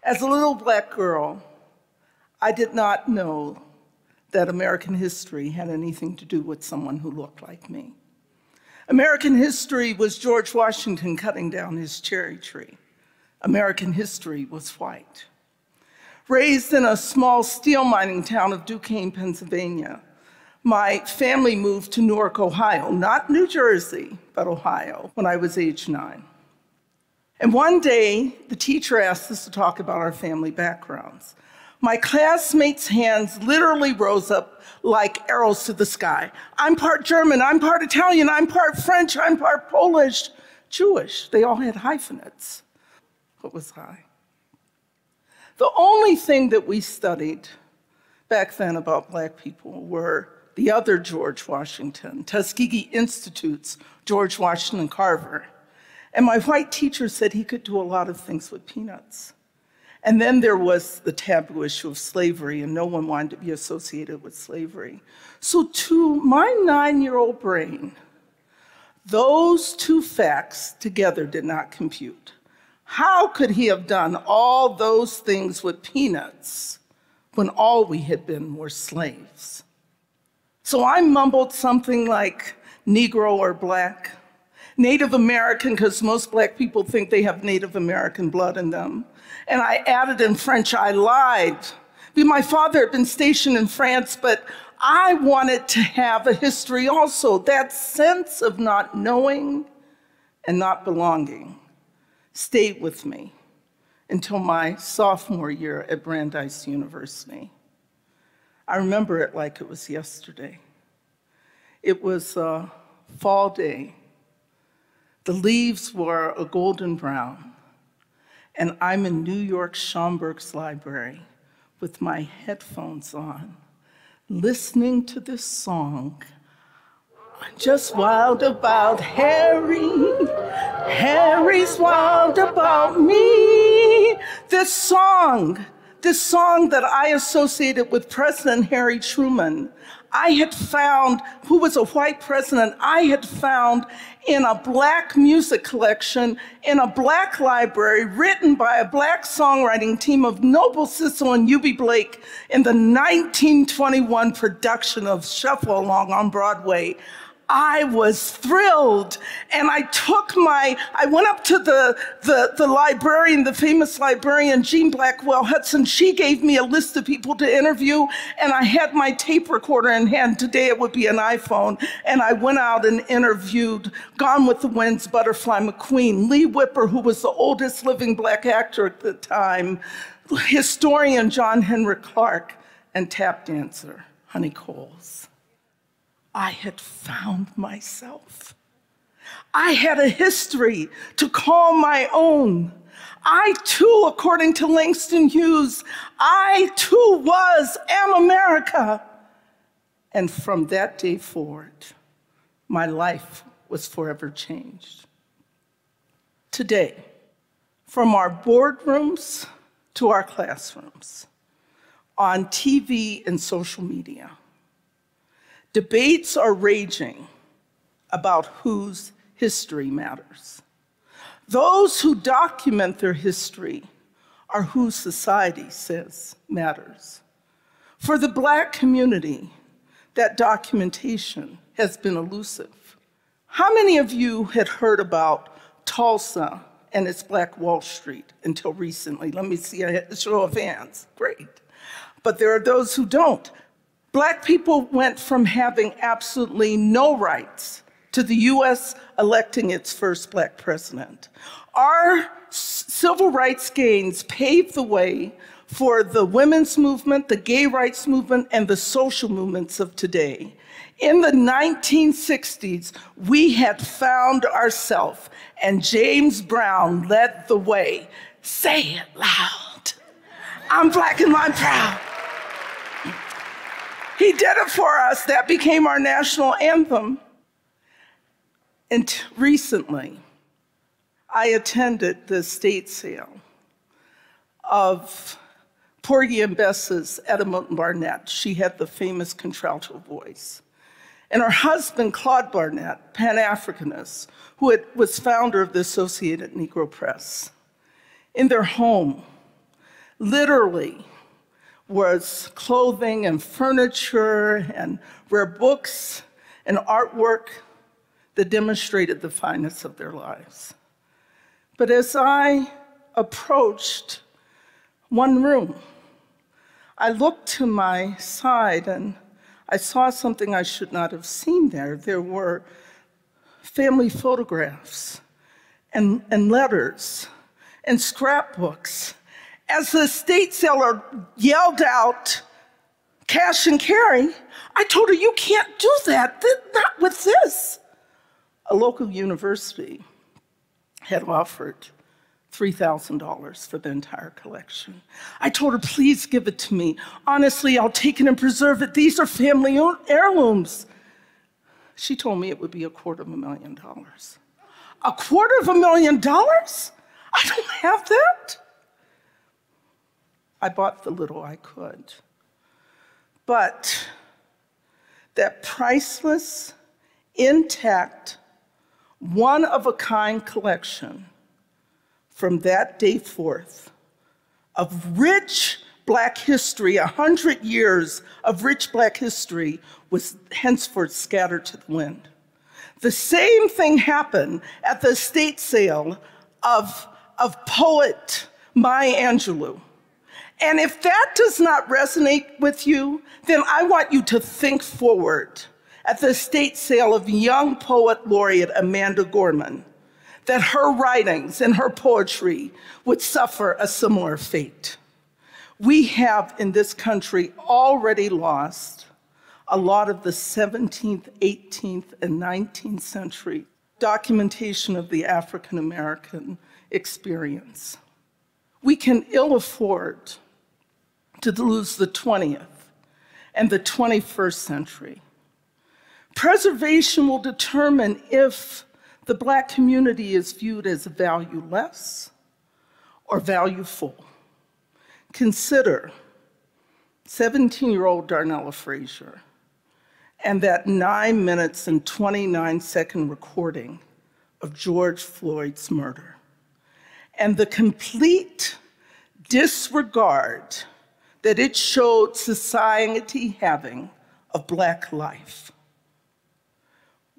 As a little black girl, I did not know that American history had anything to do with someone who looked like me. American history was George Washington cutting down his cherry tree. American history was white. Raised in a small steel mining town of Duquesne, Pennsylvania, my family moved to Newark, Ohio, not New Jersey, but Ohio, when I was age 9. And one day, the teacher asked us to talk about our family backgrounds. My classmates' hands literally rose up like arrows to the sky. I'm part German, I'm part Italian, I'm part French, I'm part Polish, Jewish. They all had hyphenates. What was I? The only thing that we studied back then about black people were the other George Washington, Tuskegee Institute's George Washington Carver. And my white teacher said he could do a lot of things with peanuts. And then there was the taboo issue of slavery, and no one wanted to be associated with slavery. So to my 9-year-old brain, those two facts together did not compute. How could he have done all those things with peanuts when all we had been were slaves? So I mumbled something like Negro or black, Native American, because most black people think they have Native American blood in them. And I added in French, I lied. My father had been stationed in France, but I wanted to have a history also. That sense of not knowing and not belonging stayed with me until my sophomore year at Brandeis University. I remember it like it was yesterday. It was a fall day. The leaves were a golden brown, and I'm in New York Schomburg's library with my headphones on, listening to this song. I'm just wild about Harry, Harry's wild about me. This song that I associated with President Harry Truman, I had found, who was a white president, I had found in a black music collection in a black library written by a black songwriting team of Noble Sissle and Eubie Blake in the 1921 production of Shuffle Along on Broadway. I was thrilled, and I went up to the librarian, the famous librarian, Jean Blackwell Hudson. She gave me a list of people to interview, and I had my tape recorder in hand. Today it would be an iPhone, and I went out and interviewed Gone with the Wind's Butterfly McQueen, Lee Whipper, who was the oldest living black actor at the time, historian John Henrik Clarke, and tap dancer Honey Coles. I had found myself. I had a history to call my own. I too, according to Langston Hughes, I too am America. And from that day forward, my life was forever changed. Today, from our boardrooms to our classrooms, on TV and social media, debates are raging about whose history matters. Those who document their history are who society says matters. For the black community, that documentation has been elusive. How many of you had heard about Tulsa and its Black Wall Street until recently? Let me see a show of hands. Great. But there are those who don't. Black people went from having absolutely no rights to the US electing its first black president. Our civil rights gains paved the way for the women's movement, the gay rights movement, and the social movements of today. In the 1960s, we had found ourselves, and James Brown led the way. Say it loud. I'm black and I'm proud. He did it for us. That became our national anthem. And recently, I attended the estate sale of Porgy and Bess's Etta Moulton Barnett. She had the famous contralto voice. And her husband, Claude Barnett, Pan-Africanist, who was founder of the Associated Negro Press. In their home, literally was clothing and furniture and rare books and artwork that demonstrated the fineness of their lives. But as I approached one room, I looked to my side and I saw something I should not have seen there. There were family photographs and letters and scrapbooks. As the estate seller yelled out, "Cash and carry," I told her, "You can't do that, not with this." A local university had offered $3,000 for the entire collection. I told her, "Please give it to me. Honestly, I'll take it and preserve it. These are family heirlooms." She told me it would be $250,000. $250,000? I don't have that. I bought the little I could. But that priceless, intact, one-of-a-kind collection from that day forth of rich Black history, 100 years of rich Black history, was henceforth scattered to the wind. The same thing happened at the estate sale of poet Maya Angelou. And if that does not resonate with you, then I want you to think forward at the estate sale of young poet laureate Amanda Gorman, that her writings and her poetry would suffer a similar fate. We have in this country already lost a lot of the 17th, 18th, and 19th century documentation of the African American experience. We can ill afford to lose the 20th and the 21st century. Preservation will determine if the Black community is viewed as valueless or valueful. Consider 17-year-old Darnella Frazier and that 9 minutes and 29-second recording of George Floyd's murder, and the complete disregard that it showed society having of Black life.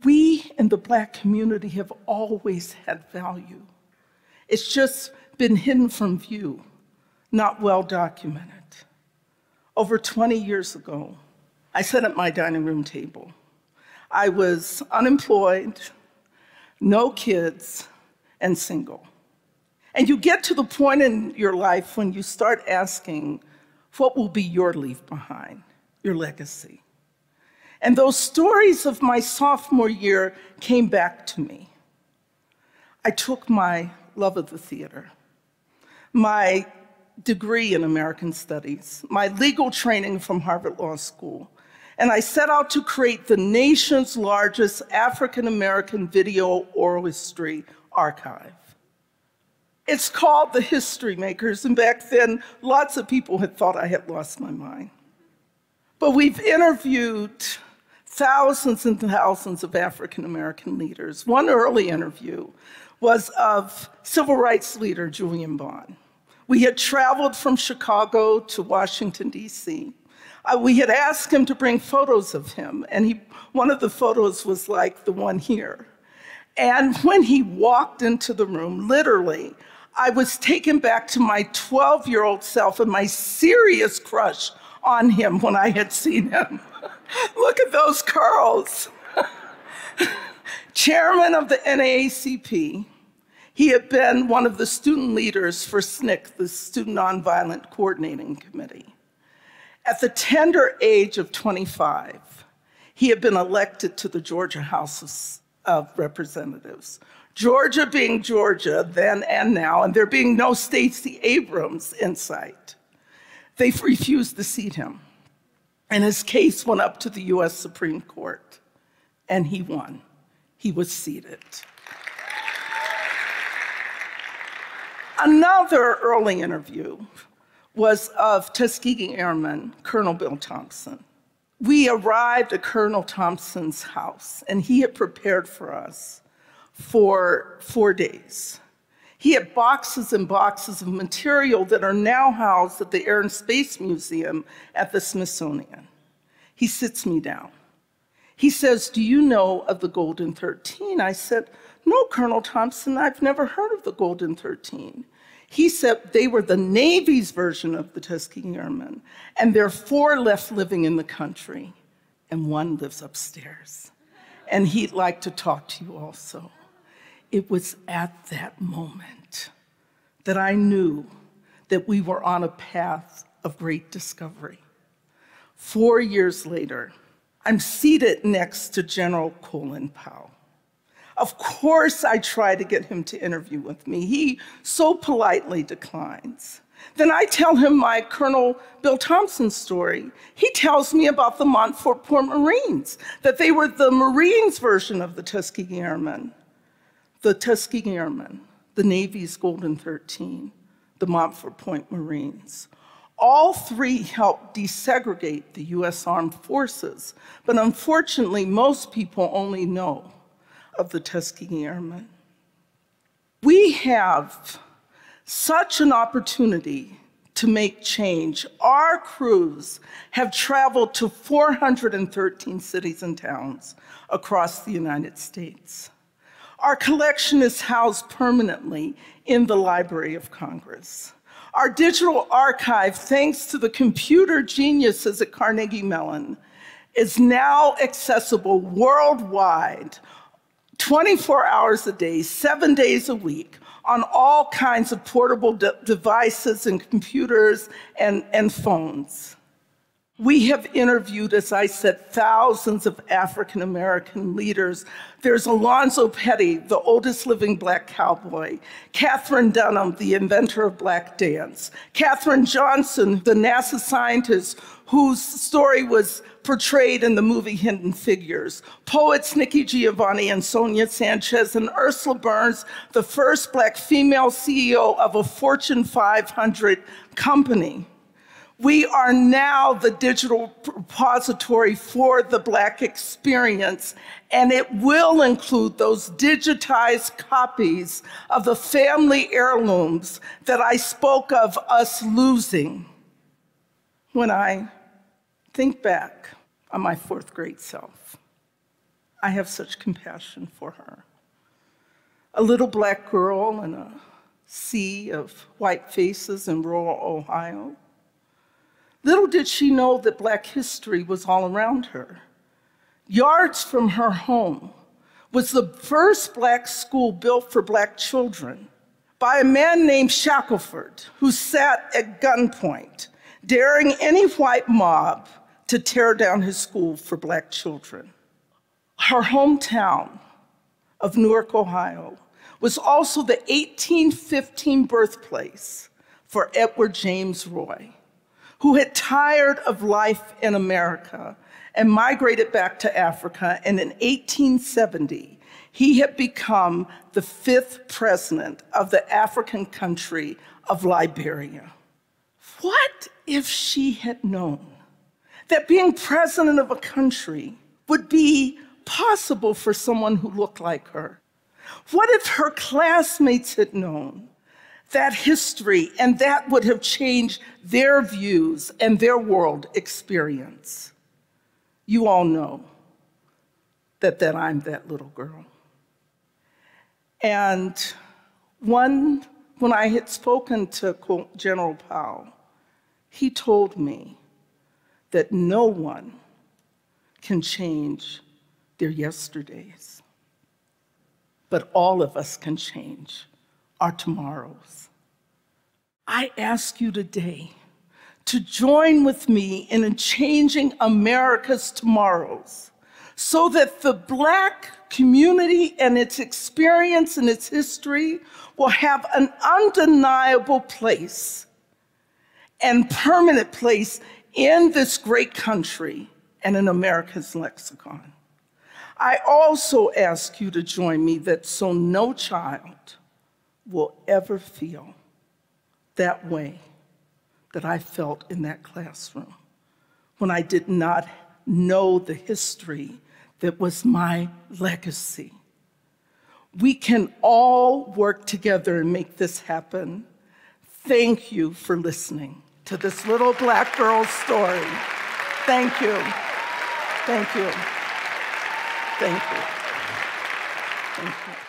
We in the Black community have always had value. It's just been hidden from view, not well documented. Over 20 years ago, I sat at my dining room table. I was unemployed, no kids, and single. And you get to the point in your life when you start asking, what will be your leave behind, your legacy? And those stories of my sophomore year came back to me. I took my love of the theater, my degree in American Studies, my legal training from Harvard Law School, and I set out to create the nation's largest African American video oral history archive. It's called The History Makers, and back then, lots of people had thought I had lost my mind. But we've interviewed thousands and thousands of African American leaders. One early interview was of civil rights leader Julian Bond. We had traveled from Chicago to Washington, D.C. We had asked him to bring photos of him, and one of the photos was like the one here. And when he walked into the room, literally, I was taken back to my 12-year-old self and my serious crush on him when I had seen him. Look at those curls. Chairman of the NAACP, he had been one of the student leaders for SNCC, the Student Nonviolent Coordinating Committee. At the tender age of 25, he had been elected to the Georgia House of Representatives. Georgia being Georgia then and now, and there being no Stacey Abrams in sight. They refused to seat him. And his case went up to the US Supreme Court, and he won. He was seated. Another early interview was of Tuskegee Airman Colonel Bill Thompson. We arrived at Colonel Thompson's house, and he had prepared for us for 4 days. He had boxes and boxes of material that are now housed at the Air and Space Museum at the Smithsonian. He sits me down. He says, "Do you know of the Golden 13? I said, "No, Colonel Thompson, I've never heard of the Golden 13. He said they were the Navy's version of the Tuskegee Airmen, and there are 4 left living in the country, and 1 lives upstairs. And he'd like to talk to you also." It was at that moment that I knew that we were on a path of great discovery. 4 years later, I'm seated next to General Colin Powell. Of course, I try to get him to interview with me. He so politely declines. Then I tell him my Colonel Bill Thompson story. He tells me about the Montfort Marines, that they were the Marines version of the Tuskegee Airmen. The Tuskegee Airmen, the Navy's Golden 13, the Montfort Point Marines. All 3 helped desegregate the US Armed Forces, but unfortunately, most people only know of the Tuskegee Airmen. We have such an opportunity to make change. Our crews have traveled to 413 cities and towns across the United States. Our collection is housed permanently in the Library of Congress. Our digital archive, thanks to the computer geniuses at Carnegie Mellon, is now accessible worldwide, 24 hours a day, 7 days a week, on all kinds of portable devices and computers and phones. We have interviewed, as I said, thousands of African American leaders. There's Alonzo Petty, the oldest living Black cowboy, Katherine Dunham, the inventor of Black dance, Katherine Johnson, the NASA scientist whose story was portrayed in the movie Hidden Figures, poets Nikki Giovanni and Sonia Sanchez, and Ursula Burns, the first Black female CEO of a Fortune 500 company. We are now the digital repository for the Black experience, and it will include those digitized copies of the family heirlooms that I spoke of us losing. When I think back on my 4th grade self, I have such compassion for her. A little Black girl in a sea of white faces in rural Ohio. Little did she know that Black history was all around her. Yards from her home was the first Black school built for Black children by a man named Shackelford, who sat at gunpoint, daring any white mob to tear down his school for Black children. Her hometown of Newark, Ohio, was also the 1815 birthplace for Edward James Roy, who had tired of life in America and migrated back to Africa, and in 1870, he had become the 5th president of the African country of Liberia. What if she had known that being president of a country would be possible for someone who looked like her? What if her classmates had known that history, and that would have changed their views and their world experience? You all know that I'm that little girl. And when I had spoken to General Powell, he told me that no one can change their yesterdays, but all of us can change our tomorrows. I ask you today to join with me in changing America's tomorrows so that the Black community and its experience and its history will have an undeniable place and permanent place in this great country and in America's lexicon. I also ask you to join me so no child will ever feel that way that I felt in that classroom when I did not know the history that was my legacy. We can all work together and make this happen. Thank you for listening to this little black girl's story. Thank you. Thank you. Thank you. Thank you.